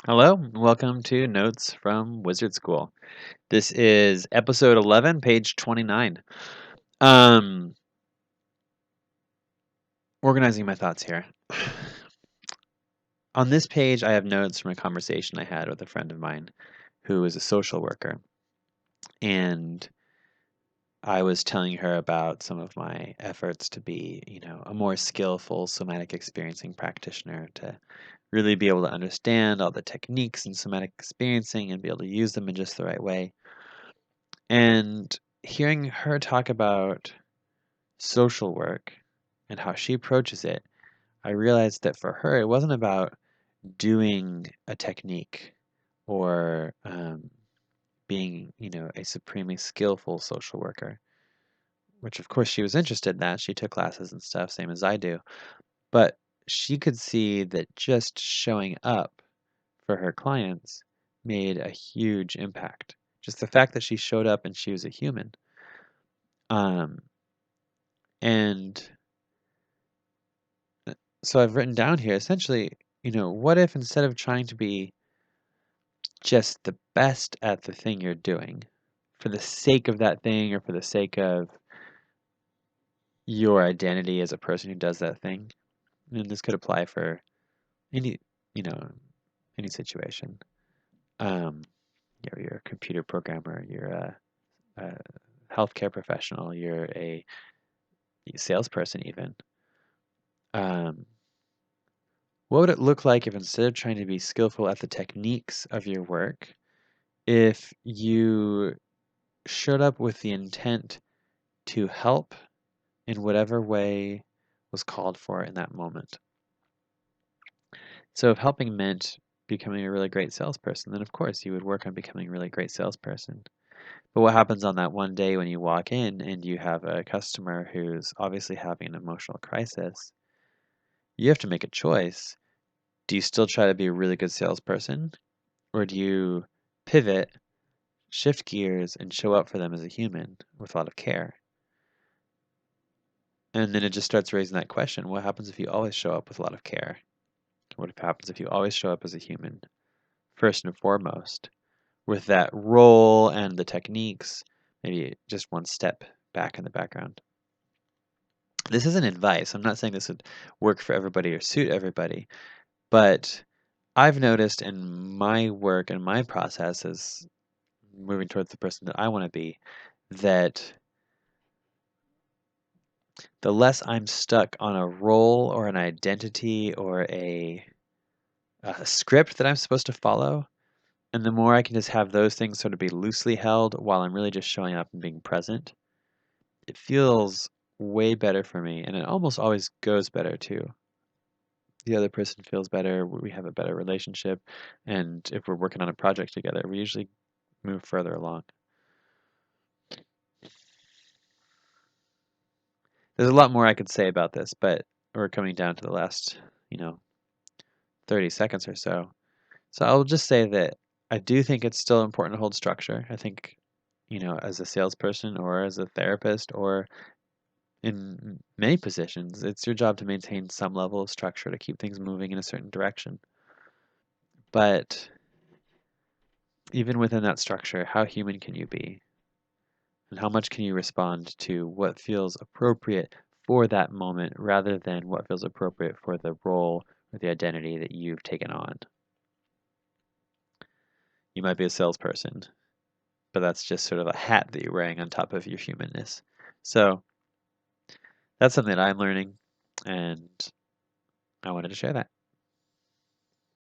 Hello, and welcome to Notes from Wizard School. This is episode 11, page 29. Um, Organizing my thoughts here. On this page, I have notes from a conversation I had with a friend of mine who is a social worker. And I was telling her about some of my efforts to be, a more skillful somatic experiencing practitioner, to really be able to understand all the techniques in somatic experiencing and be able to use them in just the right way. And hearing her talk about social work and how she approaches it, I realized that for her, it wasn't about doing a technique or being, a supremely skillful social worker, which of course she was interested in that. She took classes and stuff, same as I do. But she could see that just showing up for her clients made a huge impact. Just the fact that she showed up and she was a human. Um, and So I've written down here essentially, what if instead of trying to be just the best at the thing you're doing, for the sake of that thing or for the sake of your identity as a person who does that thing, and this could apply for any, you know, any situation. Um, you're a computer programmer, you're a healthcare professional, you're a salesperson even. Um, what would it look like if instead of trying to be skillful at the techniques of your work, if you showed up with the intent to help in whatever way was called for in that moment? So if helping meant becoming a really great salesperson, then of course you would work on becoming a really great salesperson. But what happens on that one day when you walk in and you have a customer who's obviously having an emotional crisis? You have to make a choice. Do you still try to be a really good salesperson, or do you pivot, shift gears, and show up for them as a human with a lot of care? And then it just starts raising that question: what happens if you always show up with a lot of care? What happens if you always show up as a human, first and foremost, with that role and the techniques maybe just one step back in the background? This isn't advice. I'm not saying this would work for everybody or suit everybody, but I've noticed in my work and my process as moving towards the person that I want to be, that the less I'm stuck on a role or an identity or a script that I'm supposed to follow, and the more I can just have those things sort of be loosely held while I'm really just showing up and being present, it feels way better for me, and it almost always goes better too. The other person feels better, we have a better relationship, and if we're working on a project together, we usually move further along. There's a lot more I could say about this, but we're coming down to the last, you know, 30 seconds or so. So I'll just say that I do think it's still important to hold structure. I think, as a salesperson or as a therapist or in many positions, it's your job to maintain some level of structure to keep things moving in a certain direction. But even within that structure, how human can you be? And how much can you respond to what feels appropriate for that moment rather than what feels appropriate for the role or the identity that you've taken on? You might be a salesperson, but that's just sort of a hat that you're wearing on top of your humanness. So that's something that I'm learning, and I wanted to share that.